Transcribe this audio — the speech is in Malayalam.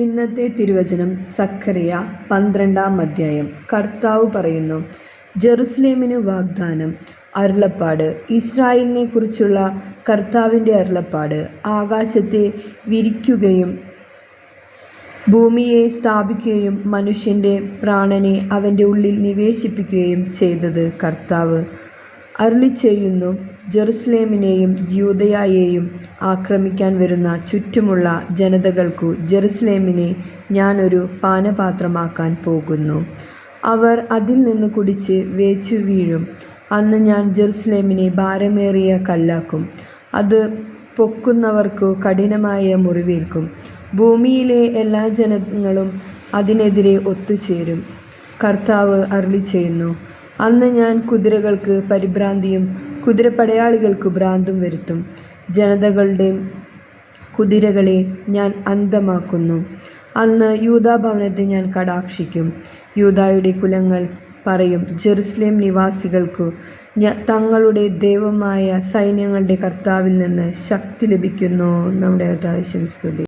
ഇന്നത്തെ തിരുവചനം സഖറിയ 12-ാം അധ്യായം. കർത്താവ് പറയുന്നു, ജെറുസലേമിനു വാഗ്ദാനം, അരുളപ്പാട്. ഇസ്രായേലിനെ കുറിച്ചുള്ള കർത്താവിൻ്റെ അരുളപ്പാട്. ആകാശത്തെ വിരിക്കുകയും ഭൂമിയെ സ്ഥാപിക്കുകയും മനുഷ്യൻ്റെ പ്രാണനെ അവൻ്റെ ഉള്ളിൽ നിവേശിപ്പിക്കുകയും ചെയ്തത് കർത്താവ് അരുളിച്ചെയ്യുന്നു. ജെറുസലേമിനെയും യൂദയായെയും ആക്രമിക്കാൻ വരുന്ന ചുറ്റുമുള്ള ജനതകൾക്കു ജെറുസലേമിനെ ഞാൻ ഒരു പാനപാത്രമാക്കാൻ പോകുന്നു. അവർ അതിൽ നിന്ന് കുടിച്ച് വേച്ചു വീഴും. അന്ന് ഞാൻ ജെറുസലേമിനെ ഭാരമേറിയ കല്ലാക്കും. അത് പൊക്കുന്നവർക്കു കഠിനമായ മുറിവേൽക്കും. ഭൂമിയിലെ എല്ലാ ജനങ്ങളും അതിനെതിരെ ഒത്തുചേരും. കർത്താവ് അരുളിച്ചെയ്യുന്നു, അന്ന് ഞാൻ കുതിരകൾക്ക് പരിഭ്രാന്തിയും കുതിരപ്പടയാളികൾക്ക് ഭ്രാന്തും വരുത്തും. ജനതകളുടെ കുതിരകളെ ഞാൻ അന്ധമാക്കുന്നു. അന്ന് യൂദാഭവനത്തെ ഞാൻ കടാക്ഷിക്കും. യൂദായുടെ കുലങ്ങൾ പറയും, ജെറുസലേം നിവാസികൾക്കു തങ്ങളുടെ ദൈവമായ സൈന്യങ്ങളുടെ കർത്താവിൽ നിന്ന് ശക്തി ലഭിക്കുന്നു. നമ്മുടെ കർത്താവേ, സ്തുതി.